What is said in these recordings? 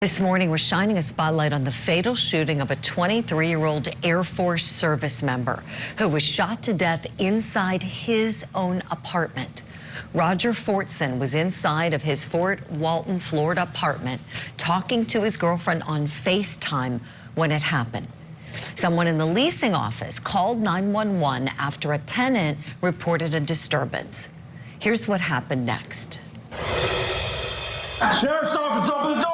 This morning, we're shining a spotlight on the fatal shooting of a 23-year-old Air Force service member who was shot to death inside his own apartment. Roger Fortson was inside of his Fort Walton, Florida apartment talking to his girlfriend on FaceTime when it happened. Someone in the leasing office called 911 after a tenant reported a disturbance. Here's what happened next. Sheriff's office, open the door!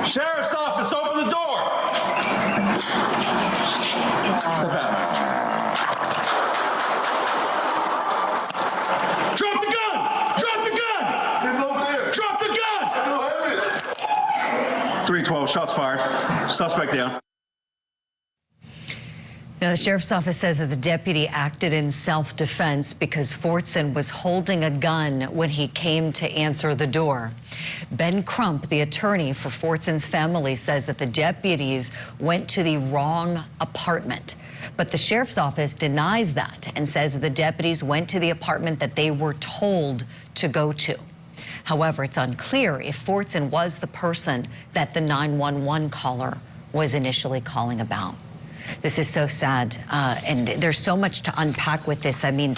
Sheriff's office, open the door! Step out. Drop the gun! Drop the gun! He's over there. Drop the gun! I don't have it. 312, shots fired. Suspect down. Now, the sheriff's office says that the deputy acted in self-defense because Fortson was holding a gun when he came to answer the door. Ben Crump, the attorney for Fortson's family, says that the deputies went to the wrong apartment. But the sheriff's office denies that and says that the deputies went to the apartment that they were told to go to. However, it's unclear if Fortson was the person that the 911 caller was initially calling about. This is so sad, and there's so much to unpack with this. I mean,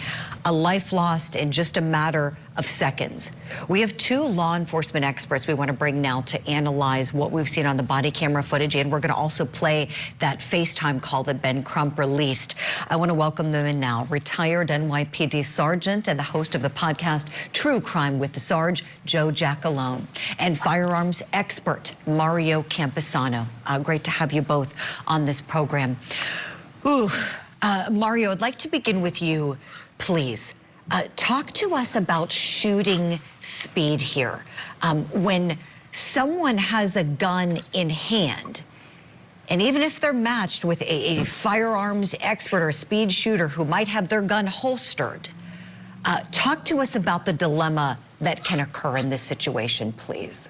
a life lost in just a matter of seconds. We have two law enforcement experts we want to bring now to analyze what we've seen on the body camera footage, and we're going to also play that FaceTime call that Ben Crump released. I want to welcome them in now. Retired NYPD Sergeant and the host of the podcast True Crime with the Sarge, Joe Giacalone, and firearms expert Mario Camposano. Great to have you both on this program. Mario, I'd like to begin with you, please. Talk to us about shooting speed here. When someone has a gun in hand, and even if they're matched with a firearms expert or a speed shooter who might have their gun holstered, talk to us about the dilemma that can occur in this situation, please.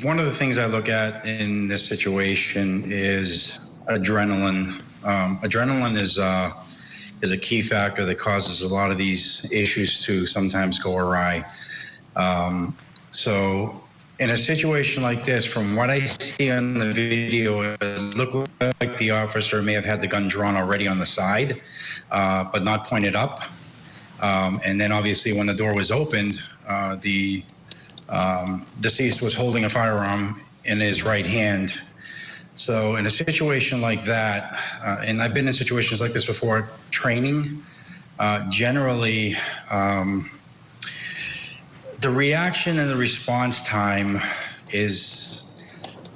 One of the things I look at in this situation is adrenaline. Adrenaline is a key factor that causes a lot of these issues to sometimes go awry. So in a situation like this, from what I see on the video, it looked like the officer may have had the gun drawn already on the side, but not pointed up. And then obviously when the door was opened, the deceased was holding a firearm in his right hand. So in a situation like that, and I've been in situations like this before, training, generally, the reaction and the response time is,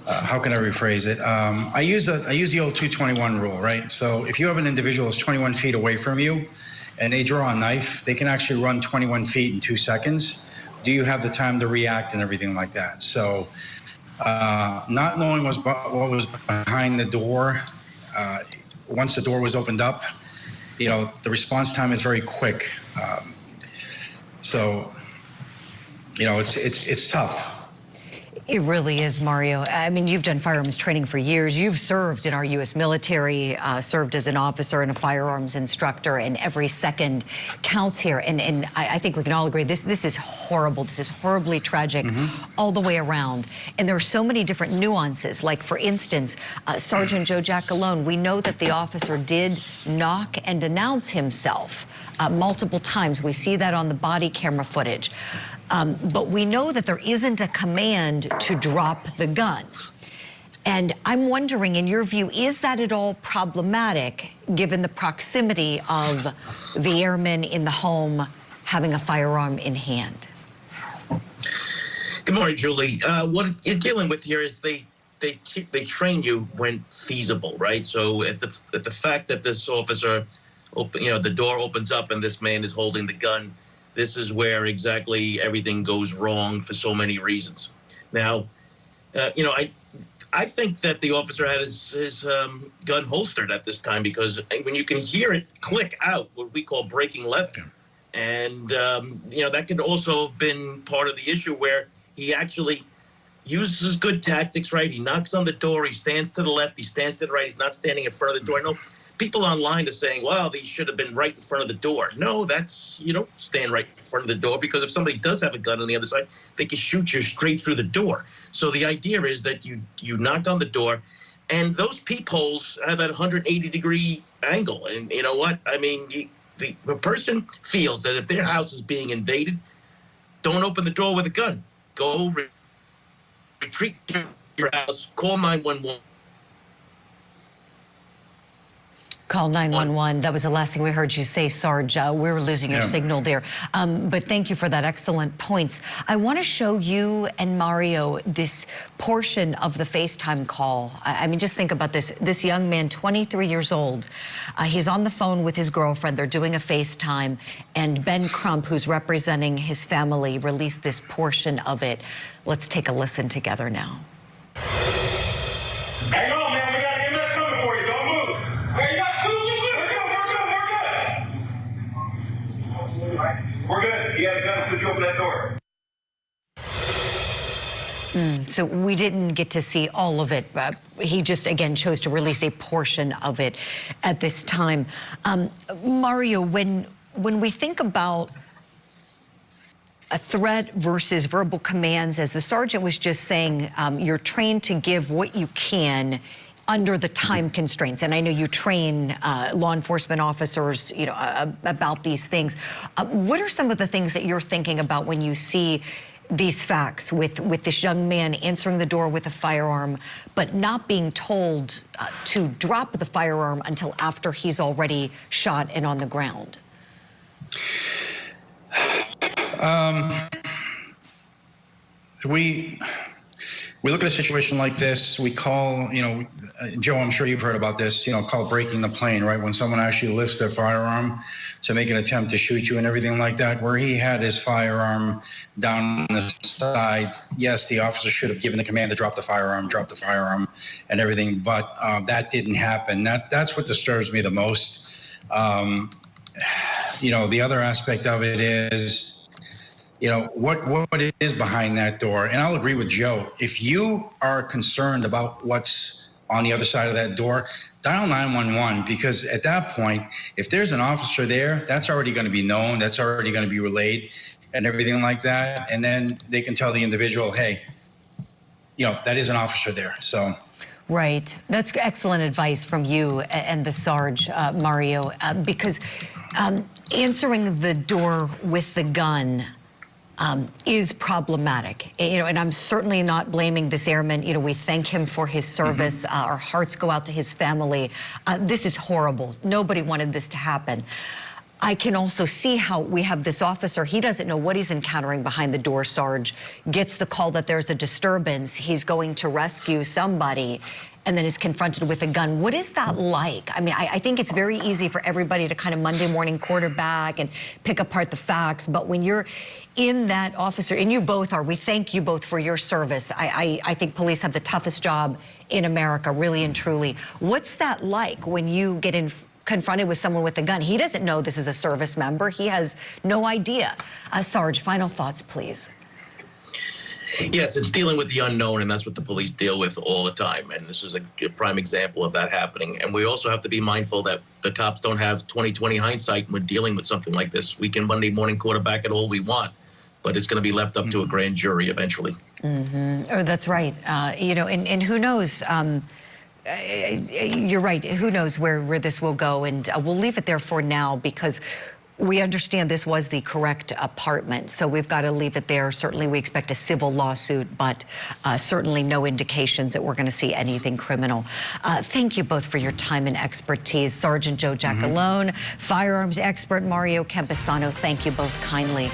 how can I rephrase it? I use the old 221 rule, right? So if you have an individual that's 21 feet away from you and they draw a knife, they can actually run 21 feet in 2 seconds. Do you have the time to react and everything like that? So not knowing what was behind the door, once the door was opened up, the response time is very quick. So, it's tough. It really is, Mario. I mean, you've done firearms training for years. You've served in our U.S. military, served as an officer and a firearms instructor, and every second counts here. And I think we can all agree this is horrible. This is horribly tragic all the way around. And there are so many different nuances. Like, for instance, Sergeant Joe Giacalone, we know that the officer did knock and announce himself multiple times. We see that on the body camera footage. But we know that there isn't a command to drop the gun. And I'm wondering, in your view, is that at all problematic given the proximity of the airman in the home having a firearm in hand? Good morning, Julie. What you're dealing with here is they train you when feasible, right? So if the fact that this officer, the door opens up and this man is holding the gun, this is where exactly everything goes wrong for so many reasons. Now, I think that the officer had his gun holstered at this time, because when you can hear it click out, what we call breaking leather, and that could also have been part of the issue where he actually uses good tactics, right? He knocks on the door, he stands to the left, he stands to the right, he's not standing in front of the door. No, people online are saying, well, they should have been right in front of the door. No, you don't stand right in front of the door, because if somebody does have a gun on the other side, they can shoot you straight through the door. So the idea is that you knock on the door, and those peepholes have that 180-degree angle. And you know what? I mean, the person feels that if their house is being invaded, don't open the door with a gun. Go retreat to your house, call 911. Call 911. That was the last thing we heard you say, Sarge. We were losing your signal there. But thank you for that excellent points. I want to show you and Mario this portion of the FaceTime call. I mean, just think about this. This young man, 23 years old, he's on the phone with his girlfriend. They're doing a FaceTime, and Ben Crump, who's representing his family, released this portion of it. Let's take a listen together now. Hang on, man. We got EMS coming for you. Don't move. Hey, we're good. He had a gun as soon as you open that door. So we didn't get to see all of it. He just, again, chose to release a portion of it at this time. Mario, when we think about a threat versus verbal commands, as the sergeant was just saying, you're trained to give what you can under the time constraints. And I know you train law enforcement officers, you know, about these things. What are some of the things that you're thinking about when you see these facts with this young man answering the door with a firearm, but not being told to drop the firearm until after he's already shot and on the ground? We look at a situation like this, we call, you know, Joe, I'm sure you've heard about this, you know, called breaking the plane, right? When someone actually lifts their firearm to make an attempt to shoot you and everything like that, where he had his firearm down the side. Yes, the officer should have given the command to drop the firearm and everything, but that didn't happen. That's what disturbs me the most. You know, the other aspect of it is, you know, what is behind that door. And I'll agree with Joe. If you are concerned about what's on the other side of that door, dial 911, because at that point, if there's an officer there, that's already going to be known, that's already going to be relayed and everything like that. And then they can tell the individual, hey, you know, that is an officer there. So. Right. That's excellent advice from you and the Sarge, Mario, because answering the door with the gun is problematic, you know, and I'm certainly not blaming this airman. You know, we thank him for his service. Our hearts go out to his family. This is horrible. Nobody wanted this to happen. I can also see how we have this officer, he doesn't know what he's encountering behind the door, Sarge, gets the call that there's a disturbance, he's going to rescue somebody, and then is confronted with a gun. What is that like? I mean, I think it's very easy for everybody to kind of Monday morning quarterback and pick apart the facts, but when you're in that officer, and you both are, we thank you both for your service. I think police have the toughest job in America, really and truly. What's that like when you get confronted with someone with a gun? He doesn't know this is a service member. He has no idea. Sarge, final thoughts, please. Yes, it's dealing with the unknown, and that's what the police deal with all the time. And this is a prime example of that happening. And we also have to be mindful that the cops don't have 20/20 hindsight when we're dealing with something like this. We can Monday morning quarterback it all we want, but it's going to be left up to a grand jury eventually. Oh, that's right. You know, and who knows? You're right. Who knows where this will go? And we'll leave it there for now, because we understand this was the correct apartment, so we've got to leave it there. Certainly we expect a civil lawsuit, but certainly no indications that we're going to see anything criminal. Thank you both for your time and expertise. Sergeant Joe Giacalone, firearms expert Mario Camposano, thank you both kindly.